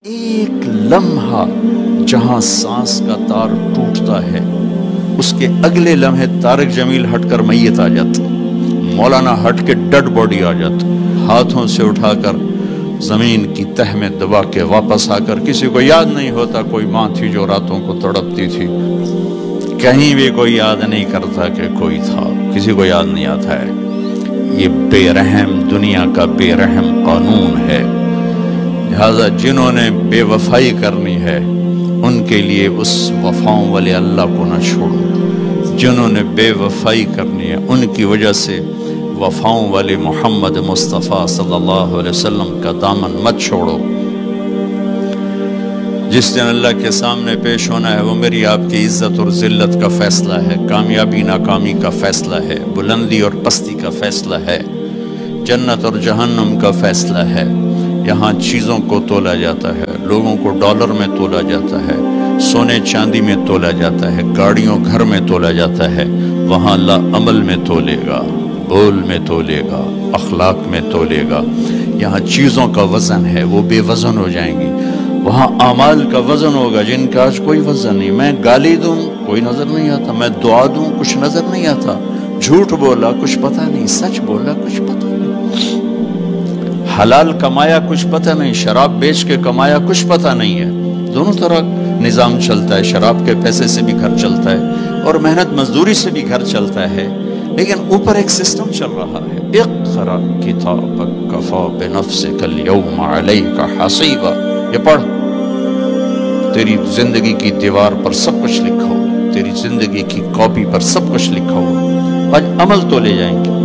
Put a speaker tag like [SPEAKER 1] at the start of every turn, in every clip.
[SPEAKER 1] ایک لمحہ جہاں سانس کا تار ٹوٹتا ہے اس کے اگلے لمحے طارق جمیل ہٹ کر میت آ جاتا، مولانا ہٹ کے ڈیڈ باڈی آ جاتا، ہاتھوں سے اٹھا کر زمین کی تہ میں دبا کے واپس آ کر کسی کو یاد نہیں ہوتا کوئی ماں تھی جو راتوں کو تڑپتی تھی، کہیں بھی کوئی یاد نہیں کرتا کہ کوئی تھا، کسی کو یاد نہیں آتا ہے۔ یہ بے رحم دنیا کا بے رحم قانون ہے، لہذا جنہوں نے بے وفائی کرنی ہے ان کے لیے اس وفاؤں والے اللہ کو نہ چھوڑو، جنہوں نے بے وفائی کرنی ہے ان کی وجہ سے وفاؤں والے محمد مصطفیٰ صلی اللہ علیہ وسلم کا دامن مت چھوڑو۔ جس دن اللہ کے سامنے پیش ہونا ہے وہ میری آپ کی عزت اور ذلت کا فیصلہ ہے، کامیابی ناکامی کا فیصلہ ہے، بلندی اور پستی کا فیصلہ ہے، جنت اور جہنم کا فیصلہ ہے۔ یہاں چیزوں کو تولا جاتا ہے، لوگوں کو ڈالر میں تولا جاتا ہے، سونے چاندی میں تولا جاتا ہے، گاڑیوں گھر میں تولا جاتا ہے، وہاں اللہ عمل میں تولے گا، بول میں تولے گا، اخلاق میں تولے گا۔ یہاں چیزوں کا وزن ہے وہ بے وزن ہو جائیں گی، وہاں اعمال کا وزن ہوگا جن کا آج کوئی وزن نہیں۔ میں گالی دوں کوئی نظر نہیں آتا، میں دعا دوں کچھ نظر نہیں آتا، جھوٹ بولا کچھ پتہ نہیں، سچ بولا کچھ پتہ نہیں، حلال کمایا کچھ پتہ نہیں، شراب بیچ کے کمایا کچھ پتہ نہیں ہے۔ دونوں طرح نظام چلتا ہے، شراب کے پیسے سے بھی گھر چلتا ہے اور محنت مزدوری سے بھی گھر چلتا ہے، لیکن اوپر ایک سسٹم چل رہا ہے۔ اقرأ کتابک کفی بنفسک اليوم علیک حسیبا، یہ پڑھ، تیری زندگی کی دیوار پر سب کچھ لکھا ہو، تیری زندگی کی کاپی پر سب کچھ لکھا ہو، آج عمل تو لے جائیں گے۔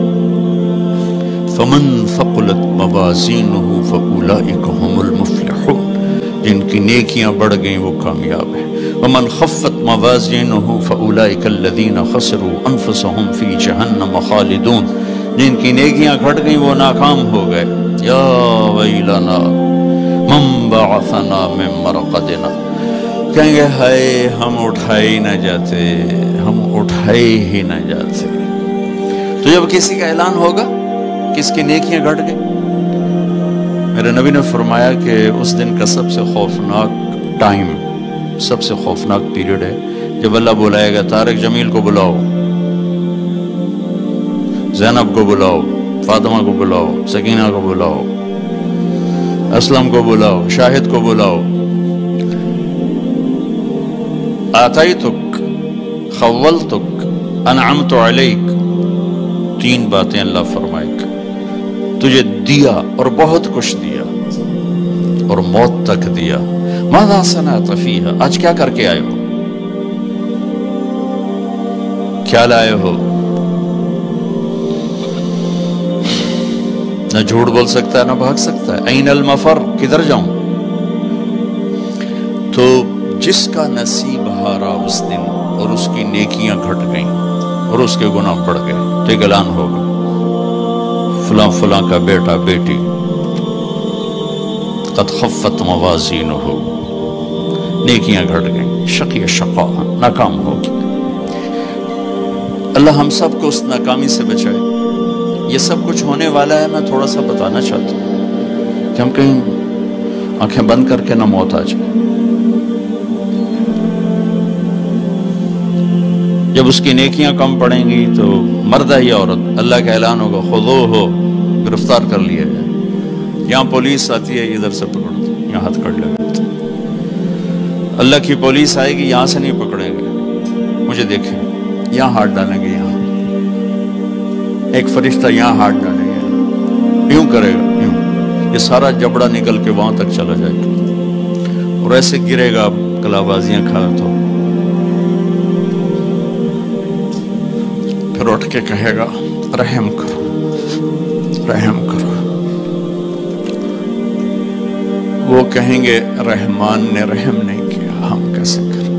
[SPEAKER 1] فمن ثقلت موازینہ فاولئک هم المفلحون، جن کی نیکیاں بڑھ گئیں وہ کامیاب ہیں۔ ومن خفت موازینہ فاولئک الذین خسروا انفسهم فی جہنم خالدون، جن کی نیکیاں گھٹ گئیں وہ ناکام ہو گئے۔ یا ویلنا من بعثنا من مرقدنا، کہیں گے ہائے ہم اٹھائے ہی نہ جاتے، ہم اٹھائے ہی نہ جاتے۔ تو جب کسی کا اعلان ہوگا کس کی نیکیاں گھٹ گئی، میرے نبی نے فرمایا کہ اس دن کا سب سے خوفناک ٹائم، سب سے خوفناک پیریڈ ہے جب اللہ بلائے گا طارق جمیل کو بلاؤ، زینب کو بلاؤ، فاطمہ کو بلاؤ، سکینہ کو بلاؤ، اسلم کو بلاؤ، شاہد کو بلاؤ، آتیتک، خولتک، انعمت علیک، تین باتیں اللہ فرمائے گا، تجھے دیا اور بہت کچھ دیا اور موت تک دیا۔ ماذا صنعت فیہا، آج کیا کر کے آئے ہو، کیا لائے ہو؟ نہ جھوٹ بول سکتا ہے نہ بھاگ سکتا ہے۔ این المفر، کدھر جاؤں؟ تو جس کا نصیب ہارا اس دن اور اس کی نیکیاں گھٹ گئیں اور اس کے گناہ بڑھ گئے تو ایک اعلان ہوگا، فلاں فلاں کا بیٹا بیٹی قد خفت موازینہ، نیکیاں گھٹ گئیں، شقی شقا، ناکام ہوگی۔ اللہ ہم سب کو اس ناکامی سے بچائے۔ یہ سب کچھ ہونے والا ہے، میں تھوڑا سا بتانا چاہتا ہوں کہ ہم کہیں آنکھیں بند کر کے نہ موت آ جائے۔ جب اس کی نیکیاں کم پڑیں گی تو مرد ہے یا عورت، اللہ کا اعلان ہوگا خذوہ، گرفتار کر لیا جائے۔ یہاں پولیس آتی ہے ادھر سے پکڑتی، یہاں ہاتھ کر لے گا، اللہ کی پولیس آئے گی یہاں سے نہیں پکڑیں گے، مجھے دیکھیں یہاں ہاتھ ڈالیں گے، یہاں ایک فرشتہ یہاں ہاتھ ڈالیں گے، یوں کرے گا، یوں، یہ سارا جبڑا نکل کے وہاں تک چلا جائے گا اور ایسے گرے گا کلا بازیاں کھا تو پھر اٹھ کے کہے گا رحم کرو، رحم کرو۔ وہ کہیں گے رحمان نے رحم نہیں کیا، ہم کیسے کریں؟